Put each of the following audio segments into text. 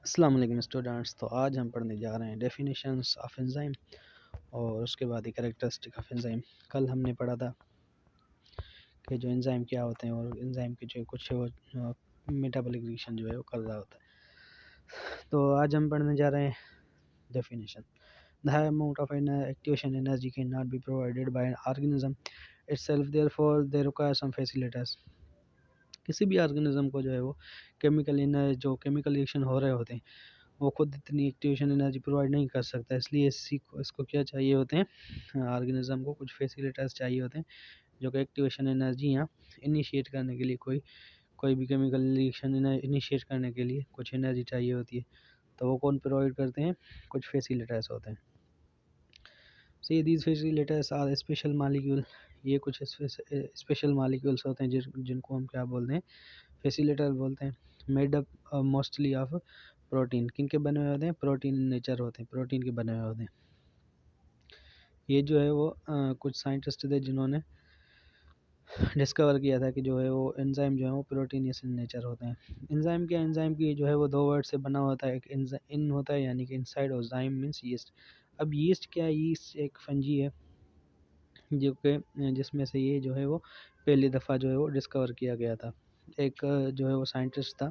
अस्सलाम वालेकुम स्टूडेंट्स। तो आज हम पढ़ने जा रहे हैं डेफिनेशंस ऑफ एंजाइम और उसके बाद ही कैरेक्टरिस्टिक ऑफ एंजाइम। कल हमने पढ़ा था कि जो एंजाइम क्या होते हैं और एंजाइम की जो कुछ मेटाबॉलिक रिएक्शन जो है वो कर रहा होता है। तो आज हम पढ़ने जा रहे हैं definition. The high amount of activation energy cannot be provided by an organism itself, therefore they require some facilitators. किसी भी ऑर्गेनिज्म को जो है वो जो केमिकल रिएक्शन हो रहे होते हैं वो खुद इतनी एक्टिवेशन एनर्जी प्रोवाइड नहीं कर सकता, इसलिए इसको क्या चाहिए होते हैं, ऑर्गेनिज्म को कुछ फैसिलिटर्स चाहिए होते हैं जो कि एक्टिवेशन एनर्जी या इनिशिएट करने के लिए कोई भी केमिकल रिएक्शन इनिशिएट करने के लिए कुछ एनर्जी चाहिए होती है। तो वो कौन प्रोवाइड करते हैं? कुछ फैसिलिटर्स होते हैं। See these facilitators are special molecule. ये कुछ स्पेशल मालिक्यूल्स होते हैं जिनको हम क्या बोलते हैं? फैसिलिटर बोलते हैं। Made up mostly of protein. किन के बने हुए होते हैं? प्रोटीन नेचर होते हैं, प्रोटीन के बने हुए होते हैं। ये जो है वो कुछ साइंटिस्ट थे जिन्होंने डिस्कवर किया था कि जो है वो एंजाइम जो है वो प्रोटीनियस इन नेचर होते हैं। एंजाइम की जो है वो दो वर्ड से बना होता है। एक इन होता है यानी कि इनसाइड, और जाइम मीन्स यीस्ट। अब यीस्ट क्या है? यीस्ट एक फंजी है जो कि जिसमें से ये जो है वो पहली दफ़ा जो है वो डिस्कवर किया गया था। एक जो है वो साइंटिस्ट था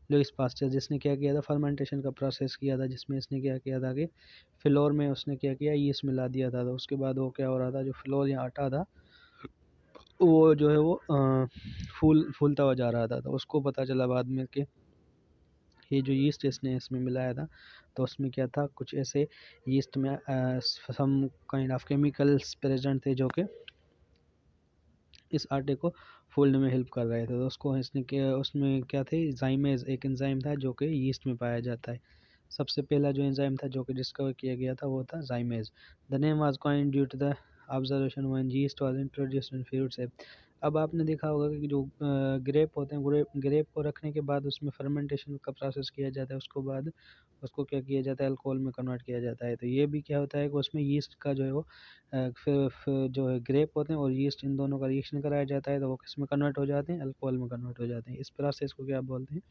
लुईस पास्चर, जिसने क्या किया था? फर्मेंटेशन का प्रोसेस किया था, जिसमें इसने क्या किया था कि फ्लोर में उसने क्या किया? यीस्ट मिला दिया था। तो उसके बाद वो क्या हो रहा था, जो फ्लोर या आटा था वो जो है वो फूलता हुआ जा रहा था। तो उसको पता चला बाद में कि ये जो यीस्ट इसने इसमें मिलाया था तो उसमें क्या था, कुछ ऐसे यीस्ट में some kind of chemicals present थे जो कि इस आटे को फूलने में हेल्प कर रहे थे। तो उसमें क्या थे? जाइमेज एक एंजाइम था जो कि यीस्ट में पाया जाता है। सबसे पहला जो एंजाइम था जो कि डिस्कवर किया गया था वो था zymase. The name was coined due to the observation when yeast was introduced in fruits. अब आपने देखा होगा कि जो ग्रेप होते हैं, ग्रेप को रखने के बाद उसमें फर्मेंटेशन का प्रोसेस किया जाता है। उसके बाद उसको क्या किया जाता है? अल्कोहल में कन्वर्ट किया जाता है। तो ये भी क्या होता है कि उसमें यीस्ट का जो है वो फिर जो है ग्रेप होते हैं और यीस्ट, इन दोनों का रिएक्शन कराया जाता है तो वो किस में कन्वर्ट हो जाते हैं? अल्कोहल में कन्वर्ट हो जाते हैं। इस प्रोसेस को क्या बोलते हैं?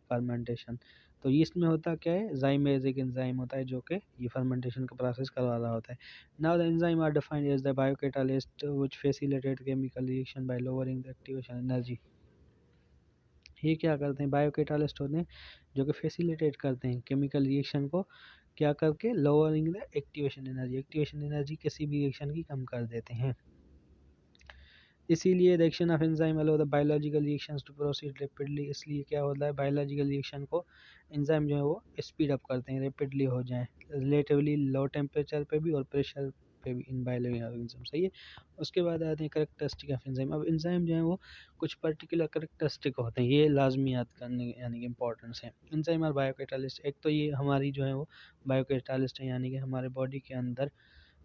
फर्मेंटेशन। तो यीस्ट में होता क्या है? जाइमेज एक एंजाइम होता है जो कि ये फर्मेंटेशन का प्रोसेस करवा रहा होता है। Now the enzyme are defined as the biocatalyst which facilitate chemical reaction by lowering the activation energy. ये क्या करते हैं? बायोकैटालिस्ट होते हैं जो कि फैसिलिटेट करते हैं केमिकल रिएक्शन को, क्या करके? Lowering the activation energy. Activation energy किसी भी रिएक्शन की कम कर देते हैं। इसीलिए the action of enzyme allow the biological reactions to proceed rapidly. इसलिए क्या होता है? बायोलॉजिकल रिएक्शन को एंजाइम जो है वो स्पीड अप करते हैं, रैपिडली हो जाएं, रिलेटिवली लो टेम्परेचर पे भी और प्रेशर पे भी इन बायोलॉजिकल ऑर्गेनिज्म। सही है। उसके बाद आते हैं करेक्टरिस्टिक ऑफ एंजाइम। अब एंजाइम जो है वो कुछ पर्टिकुलर करेक्टरिस्टिक होते हैं, ये लाजमी याद करने यानी कि इंपॉर्टेंस है। एंजाइम और बायोकैटालिस्ट, एक तो ये हमारी जो है वो बायोकैटालिस्ट है यानी कि हमारे बॉडी के अंदर,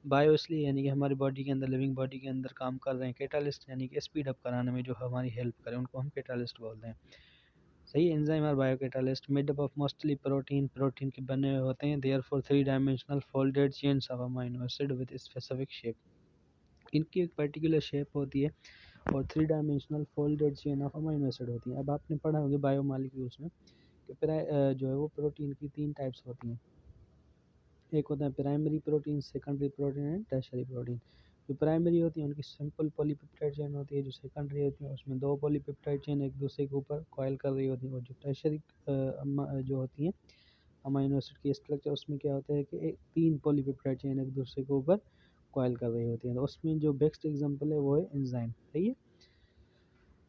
बायो इसलिए यानी कि हमारी बॉडी के अंदर, लिविंग बॉडी के अंदर काम कर रहे हैं। कैटालिस्ट यानी कि स्पीड अप कराने में जो हमारी हेल्प करें उनको हम कैटालिस्ट बोलते हैं। सही है। एंजाइम और bio catalyst made up of mostly protein के बने हुए होते हैं। Therefore three dimensional folded chains of amino acid with specific shape. इनकी एक पर्टिकुलर शेप होती है और three dimensional folded chain of amino acid होती है। अब आपने पढ़ा होगा बायो मालिक्यूल्स में कि जो है वो प्रोटीन की तीन टाइप्स होती हैं। एक होता है primary protein, secondary protein and tertiary protein. जो प्राइमरी होती है उनकी सिंपल पॉलीपेप्टाइड चेन होती है। जो सेकेंडरी होती है उसमें दो पॉलीपेप्टाइड चेन एक दूसरे के ऊपर कॉइल कर रही होती है। और जो टर्शरी जो होती है अमीनो एसिड की स्ट्रक्चर, उसमें क्या होता है कि एक तीन पॉलीपेप्टाइड चेन एक दूसरे के ऊपर कॉइल कर रही होती है। तो उसमें जो बेस्ट एग्जांपल है वो है एंजाइम। सही है।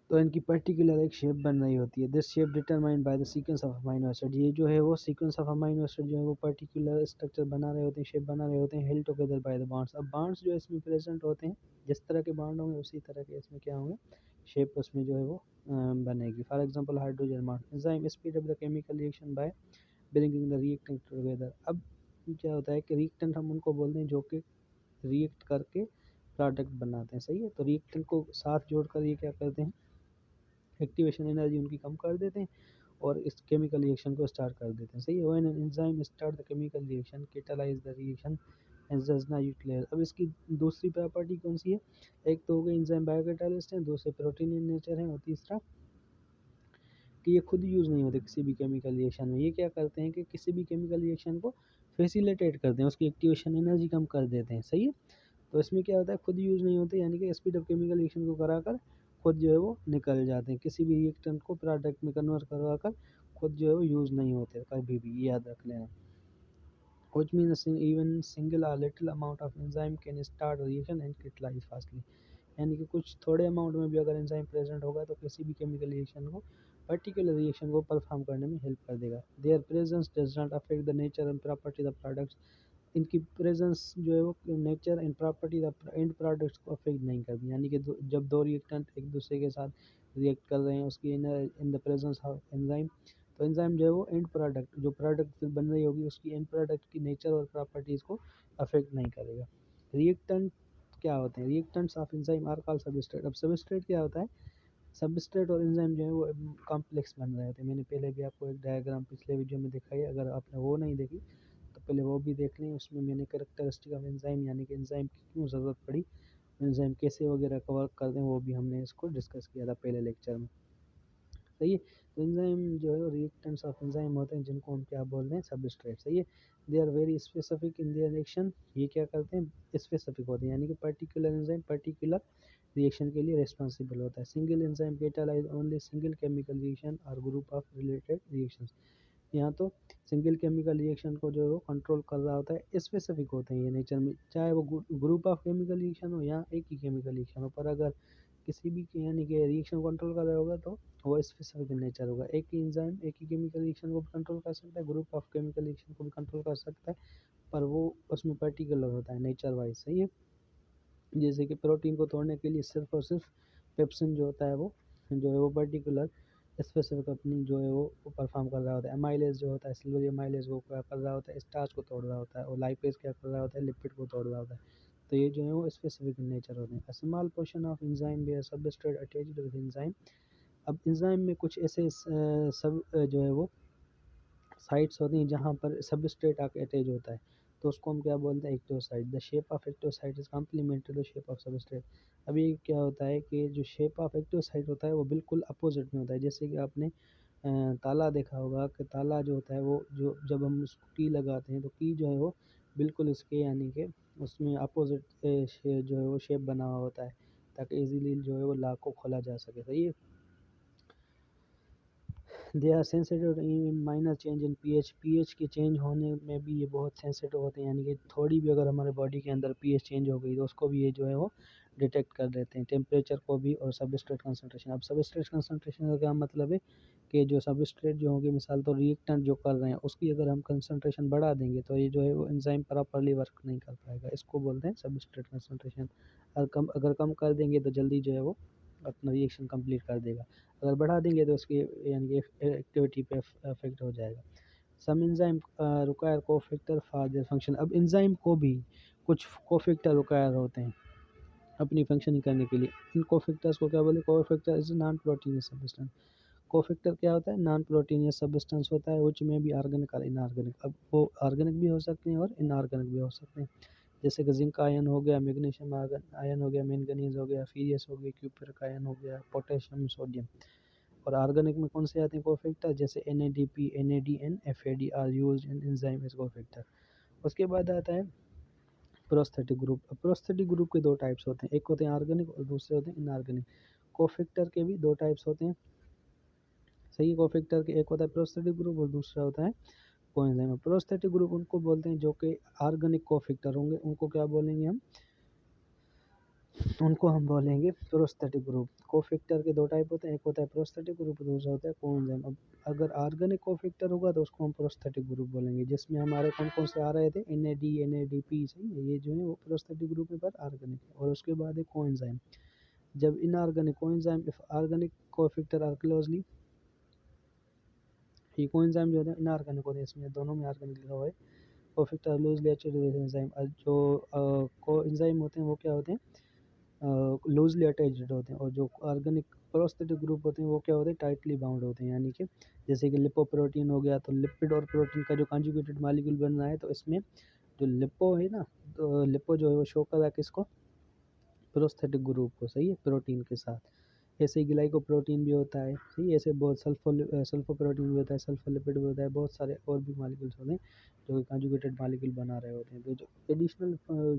तो इनकी पर्टिकुलर एक शेप बन रही होती है। This shape determined by the sequence of amino acid. ये जो है वो सीक्वेंस ऑफ अमीनो एसिड जो है वो पर्टिकुलर स्ट्रक्चर बना रहे होते हैं, शेप बना रहे होते हैं, held together by the bonds. अब बॉन्ड्स जो इसमें प्रेजेंट होते हैं, जिस तरह के बॉन्ड होंगे उसी तरह के इसमें क्या होंगे? शेप उसमें जो है वो बनेगी। For example hydrogen bond. Enzyme speed up the chemical reaction by bringing the reactant together. अब क्या होता है कि रिएक्टेंट हम उनको बोलते हैं जो कि रिएक्ट करके प्रोडक्ट बनाते हैं। सही है। तो रिएक्टेंट को साथ जोड़कर ये क्या करते हैं? एक्टिवेशन एनर्जी उनकी कम कर देते हैं और इस केमिकल रिएक्शन को स्टार्ट कर देते हैं। सही है। When an enzyme start the chemical reaction catalyse the reaction and does not utilise. अब इसकी दूसरी प्रॉपर्टी कौन सी है? एक तो हो गई एंजाइम बायोकैटालिस्ट है, दूसरे प्रोटीन इन नेचर है और तीसरा कि ये खुद यूज़ नहीं होते किसी भी केमिकल रिएक्शन में। ये क्या करते हैं कि किसी भी केमिकल रिएक्शन को फैसिलिटेट करते हैं, उसकी एक्टिवेशन एनर्जी कम कर देते हैं, सही है। तो इसमें क्या होता है, खुद यूज़ नहीं होते, यानी कि स्पीड ऑफ केमिकल रिएक्शन को कराकर खुद जो है वो निकल जाते हैं। किसी भी रिएक्टेंट को प्रोडक्ट में कन्वर्ट करवा कर खुद जो है वो यूज़ नहीं होते कभी भी, याद रख लेना। which means even single or little amount of enzyme can start a reaction and catalyze fastly। यानी कि कुछ थोड़े अमाउंट में भी अगर एंजाइम प्रेजेंट होगा तो किसी भी केमिकल रिएक्शन को, पर्टिकुलर रिएक्शन को परफॉर्म करने में हेल्प कर देगा। There presence does not affect the nature and property of products. इनकी प्रेजेंस जो है वो nature and property of and products को अफेक्ट नहीं करती। यानी कि जब दो रिएक्टेंट एक दूसरे के साथ रिएक्ट कर रहे हैं उसकी in the presence of enzyme, तो एंजाइम जो है वो एंड प्रोडक्ट, जो प्रोडक्ट फिर बन रही होगी उसकी एंड प्रोडक्ट की नेचर और प्रॉपर्टीज़ को अफेक्ट नहीं करेगा। रिएक्टेंट क्या होते हैं, reactants of enzyme are called substrate. अब सबस्ट्रेट क्या होता है, सबस्ट्रेट और एंजाइम जो है वो कॉम्प्लेक्स बन रहे होते हैं। मैंने पहले भी आपको एक डायग्राम पिछले वीडियो में दिखाई है, अगर आपने वो नहीं देखी तो पहले वो भी देख लें। उसमें मैंने कैरेक्टरिस्टिक ऑफ एंजाइम, यानी कि एंजाइम की क्यों ज़रूरत पड़ी, एंजाइम कैसे वगैरह कवर कर दें, वो भी हमने इसको डिस्कस किया था पहले लेक्चर में, सही है। तो एंजाइम जो है रिएक्टेंट्स ऑफ एंजाइम होते हैं जिनको हम क्या बोलते हैं, सबस्ट्रेट, सही है। They are very specific in their reaction. ये क्या करते हैं, स्पेसिफिक होते हैं, यानी कि पर्टिकुलर एंजाइम पर्टिकुलर रिएक्शन के लिए रिस्पॉन्सिबल होता है। Single enzyme catalyse only single chemical reaction और ग्रुप ऑफ रिलेटेड रिएक्शंस। यहाँ तो सिंगल केमिकल रिएक्शन को जो है वो कंट्रोल कर रहा होता है, स्पेसिफिक होते हैं ये नेचर में, चाहे वो ग्रुप ऑफ केमिकल रिएक्शन हो या एक ही केमिकल रिएक्शन हो। पर अगर किसी भी यानी कि रिएक्शन कंट्रोल कर रहा होगा तो वो स्पेसिफिक नेचर होगा। एक ही एंजाइम एक ही केमिकल रिएक्शन को भी कंट्रोल कर सकता है, ग्रुप ऑफ केमिकल रिएक्शन को भी कंट्रोल कर सकता है, पर वो उसमें पर्टिकुलर होता है नेचर वाइज, सही है। जैसे कि प्रोटीन को तोड़ने के लिए सिर्फ और सिर्फ पेप्सिन जो होता है वो जो है वो पर्टिकुलर स्पेसिफिक अपनी जो है वो परफॉर्म कर रहा होता है। अमाइलेज जो होता है, सिल्वर अमाइलेज वो क्या कर रहा होता है, स्टार्च को तोड़ रहा होता है, और लाइपेज क्या कर रहा होता है, लिपिड को तोड़ रहा होता है। तो ये जो है वो स्पेसिफिक इन नेचर होते हैं। Small portion of enzyme where substrate attached with enzyme. अब एंजाइम में कुछ ऐसे सब जो है वो साइट्स होती हैं जहाँ पर सबस्ट्रेट आके अटैच होता है, तो उसको हम क्या बोलते हैं, active site. The shape of active site is complementary to the shape of substrate. अभी क्या होता है कि जो शेप ऑफ एक्टोसाइट होता है वो बिल्कुल अपोजिट में होता है। जैसे कि आपने ताला देखा होगा कि ताला जो होता है वो जो जब हम उसको की लगाते हैं तो की जो है वो बिल्कुल उसके यानी कि उसमें अपोजिट जो है वो शेप बना हुआ होता है, ताकि इजीली जो है वो लॉक को खोला जा सके, सही है। They are sensitive in minor change in pH. PH के चेंज होने में भी ये बहुत सेंसिटिव होते हैं, यानी कि थोड़ी भी अगर हमारे बॉडी के अंदर पीएच चेंज हो गई तो उसको भी ये जो है वो डिटेक्ट कर लेते हैं, टेम्परेचर को भी और सबस्ट्रेट कंसंट्रेशन। अब सबस्ट्रेट कंसंट्रेशन का क्या मतलब है कि जो सबस्ट्रेट जो होंगे, मिसाल तो रिएक्टेंट जो कर रहे हैं उसकी अगर हम कंसंट्रेशन बढ़ा देंगे तो ये जो है वो एंजाइम प्रॉपरली वर्क नहीं कर पाएगा, इसको बोलते हैं सबस्ट्रेट कंसंट्रेशन। अगर कम कर देंगे तो जल्दी जो है वो अपना रिएक्शन कंप्लीट कर देगा, अगर बढ़ा देंगे तो उसकी यानी कि एक्टिविटी पे अफेक्ट हो जाएगा। Some enzyme require cofactor for their function. अब एंजाइम को भी कुछ कोफैक्टर रिक्वायर होते हैं अपनी फंक्शनिंग करने के लिए। इन कोफैक्टर्स को क्या बोले, cofactor is non proteinaceous substance. Cofactor क्या होता है, नॉन प्रोटीनियस सब्सटेंस होता है, विच में भी ऑर्गेनिक और इनऑर्गेनिक। अब वो ऑर्गेनिक भी हो सकते हैं और इनऑर्गेनिक भी हो सकते हैं, जैसे कि जिंक आयन हो गया, मैग्नीशियम आयन हो गया, मैंगनीज हो गया, फीरियस हो गया, क्यूपरिक आयन हो गया, पोटेशियम, सोडियम। और ऑर्गेनिक में कौन से आते हैं कोफैक्टर, जैसे NADP, NADN, FAD are used in enzyme as cofactor. उसके बाद आता है प्रोस्थेटिक ग्रुप। अब प्रोस्थेटिक ग्रुप के दो टाइप्स होते हैं, एक होते हैं ऑर्गेनिक और दूसरे होते हैं इनऑर्गेनिक। कोफैक्टर के भी दो टाइप्स होते हैं, सही। कोफैक्टर के एक होता है प्रोस्थेटिक ग्रुप और दूसरा होता है कोएंजाइम। प्रोस्थेटिक ग्रुप उनको बोलते हैं जो कि ऑर्गेनिक कोफैक्टर होंगे, उनको क्या बोलेंगे हम, उनको हम बोलेंगे प्रोस्थेटिक ग्रुप। कोफैक्टर के दो टाइप होते हैं, एक होता है प्रोस्थेटिक ग्रुप, दूसरा होता है कोएंजाइम। अब अगर ऑर्गेनिक कोफैक्टर होगा तो उसको हम प्रोस्थेटिक ग्रुप बोलेंगे, जिसमें हमारे कौन कौन से आ रहे थे, NAD, NADP, सही है, ये जो है वो प्रोस्थेटिक ग्रुप में पर ऑर्गेनिक है। और उसके बाद है कोएंजाइम। जब inorganic coenzyme, if organic cofactor are closely, ये कोएंजाइम जो होता है इनऑर्गेनिक होते हैं, इसमें दोनों में ऑर्गेनिक लिखा हुआ है। Cofactor loosely attached with enzyme. जो कोएंजाइम होते हैं वो क्या होते हैं, लूजली अटैच्ड होते हैं, और जो ऑर्गेनिक प्रोस्थेटिक ग्रुप होते हैं वो क्या होते हैं, टाइटली बाउंड होते हैं। यानी कि जैसे कि लिपोप्रोटीन हो गया, तो लिपिड और प्रोटीन का जो कॉन्जुगेटेड मॉलिक्यूल बन रहा है, तो इसमें जो लिपो है ना, तो लिपो जो है वो शो कर रहा है किसको, प्रोस्थेटिक ग्रुप को, सही है, प्रोटीन के साथ। ऐसे ही ग्लाइकोप्रोटीन भी होता है, सही। ऐसे बहुत सल्फोप्रोटीन भी होता है, सल्फोलिपिड भी होता है, बहुत सारे और भी मॉलिक्यूल्स होते हैं जो कि कंजुगेटेड मॉलिक्यूल बना रहे होते हैं। तो जो एडिशनल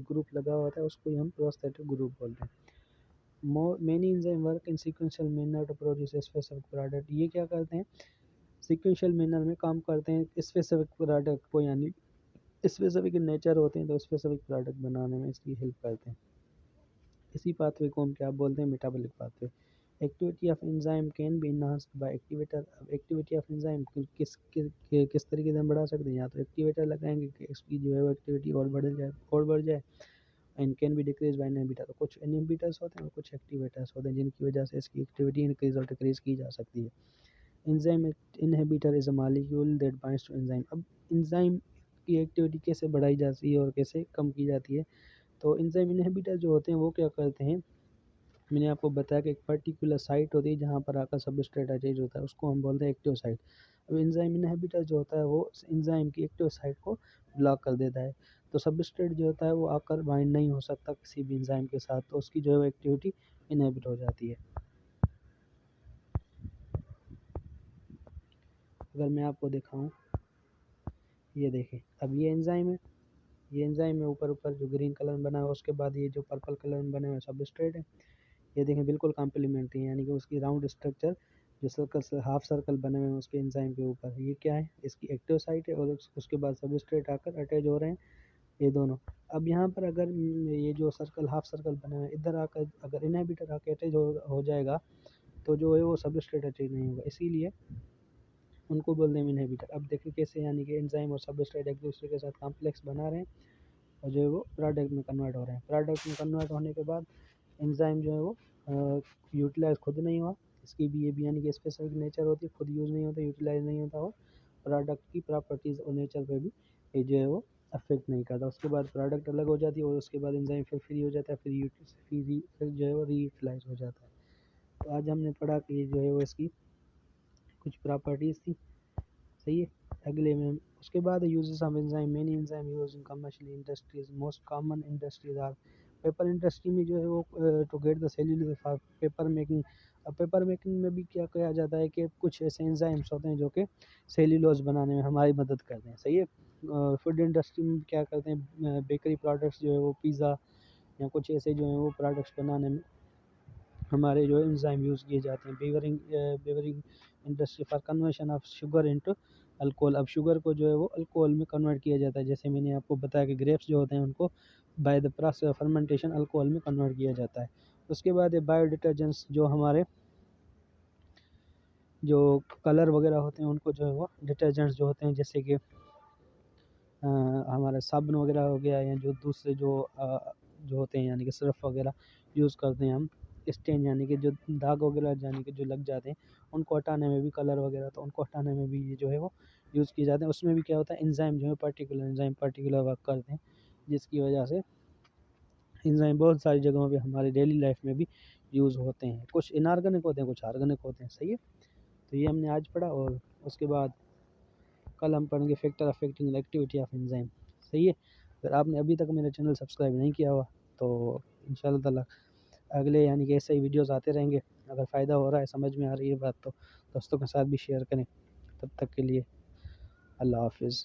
ग्रुप लगा होता है उसको ही हम प्रोस्थेटिक ग्रुप बोलते हैं। Many enzyme work in sequential manner to produce specific product. ये क्या करते हैं, सीक्वेंशियल मैनर में काम करते हैं स्पेसिफिक प्रोडक्ट को, यानी स्पेसिफिक इन नेचर होते हैं तो स्पेसिफिक प्रोडक्ट बनाने में इसकी हेल्प करते हैं। इसी पाथवे को हम क्या बोलते हैं, metabolic pathway. Activity of enzyme can be enhanced by activator. अब एक्टिविटी ऑफ एंजाइम किस तरीके से हम बढ़ा सकते हैं, या तो एक्टिवेटर लगाएंगे कि इसकी जो है वो एक्टिविटी और बढ़ जाए, and can be decrease by inhibitor. तो कुछ इनहिबिटर्स होते हैं और कुछ एक्टिवेटर्स होते हैं जिनकी वजह से इसकी एक्टिविटी इंक्रीज और डिक्रीज की जा सकती है। Enzyme inhibitor is a molecule that binds to enzyme. अब एंजाइम की एक्टिविटी कैसे बढ़ाई जाती है और कैसे कम की जाती है, तो एंजाइम इनहिबिटर जो होते हैं वो क्या करते हैं, मैंने आपको बताया कि एक पर्टिकुलर साइट होती है जहाँ पर आकर सबस्ट्रेट अटैच होता है, उसको हम बोलते हैं एक्टिव साइट। अब एंजाइम इनहिबिटर जो होता है वो एंजाइम की एक्टिव साइट को ब्लॉक कर देता है, तो सबस्ट्रेट जो होता है वो आकर बाइंड नहीं हो सकता किसी भी एंजाइम के साथ, तो उसकी जो है एक्टिविटी इनहिबिट हो जाती है। अगर मैं आपको दिखाऊं, ये देखें, अब ये एंजाइम है, ये एंजाइम में ऊपर ऊपर जो ग्रीन कलर में बना है, उसके बाद ये जो पर्पल कलर में बने हुए सबस्ट्रेट है, ये देखें बिल्कुल कॉम्प्लीमेंट्री है, यानी कि उसकी राउंड स्ट्रक्चर जो सर्कल हाफ सर्कल बने हुए हैं उसके एंजाइम के ऊपर, ये क्या है, इसकी एक्टिव साइट है, और उसके बाद सबस्ट्रेट आकर अटैच हो रहे हैं ये दोनों। अब यहाँ पर अगर ये जो सर्कल हाफ सर्कल बने हुए हैं इधर आकर अगर इनहिबिटर आकर अटैच हो जाएगा तो जो है वो सबस्ट्रेट अटैच नहीं होगा, इसीलिए उनको बोलते हैं इनहिबिटर। अब देखिए कैसे, यानी कि एंजाइम और सबस्ट्रेट एक दूसरे के साथ कॉम्प्लेक्स बना रहे हैं और जो है वो प्रोडक्ट में कन्वर्ट हो रहे हैं। प्रोडक्ट में कन्वर्ट होने के बाद एंजाइम जो है वो यूटिलाइज खुद नहीं हुआ, इसकी भी ये भी यानी कि स्पेसिफिक नेचर होती है, खुद यूज़ नहीं होता, यूटिलाइज नहीं होता, और प्रोडक्ट की प्रॉपर्टीज़ और नेचर पे भी ये जो है वो अफेक्ट नहीं करता। उसके बाद प्रोडक्ट अलग हो जाती है और उसके बाद एंजाइम फिर फ्री हो जाता है, फिर जो है वो रीयूटिलाइज हो जाता है। तो आज हमने पढ़ा कि ये जो है वो इसकी कुछ प्रॉपर्टीज़ थी, सही है। अगले में उसके बाद uses of enzyme, many enzyme use in commercial industries, most common industries are paper industry में जो है वो to get the cellulose for paper making. अब पेपर मेकिंग में भी क्या किया जाता है कि कुछ ऐसे एंजाइम्स होते हैं जो कि सेल्यूलोज बनाने में हमारी मदद करते हैं, सही है। फूड इंडस्ट्री में क्या करते हैं, बेकरी प्रोडक्ट्स जो है वो पिज़्ज़ा या कुछ ऐसे जो है वो प्रोडक्ट्स बनाने में हमारे जो है एंजाइम यूज़ किए जाते हैं। Brewing industry for conversion of sugar into alcohol. अब शुगर को जो है वो अल्कोहल में कन्वर्ट किया जाता है, जैसे मैंने आपको बताया कि ग्रेप्स जो होते हैं उनको by the process of fermentation alcohol में कन्वर्ट किया जाता है। उसके बाद ये बायो डिटर्जेंट्स, जो हमारे जो कलर वगैरह होते हैं उनको जो है वो डिटर्जेंट्स जो होते हैं, जैसे कि हमारा साबुन वगैरह हो गया, या जो दूसरे जो होते हैं यानी कि सर्फ वगैरह यूज़ करते हैं हम, स्टेन यानी कि जो दाग वगैरह यानी कि जो लग जाते हैं उनको हटाने में भी, कलर वगैरह तो उनको हटाने में भी ये जो है वो यूज़ किए जाते हैं। उसमें भी क्या होता है, एंजाइम जो है पर्टिकुलर वर्क करते हैं, जिसकी वजह से एंजाइम बहुत सारी जगहों पे हमारी डेली लाइफ में भी यूज़ होते हैं। कुछ इनऑर्गेनिक होते हैं, कुछ ऑर्गेनिक होते हैं, सही है। तो ये हमने आज पढ़ा, और उसके बाद कल हम पढ़ेंगे factor affecting activity of enzyme, सही है। अगर आपने अभी तक मेरा चैनल सब्सक्राइब नहीं किया हुआ तो इंशाल्लाह ताला अगले यानी कि ऐसे ही वीडियोस आते रहेंगे। अगर फ़ायदा हो रहा है, समझ में आ रही है बात, तो दोस्तों के साथ भी शेयर करें। तब तक के लिए अल्लाह हाफिज़।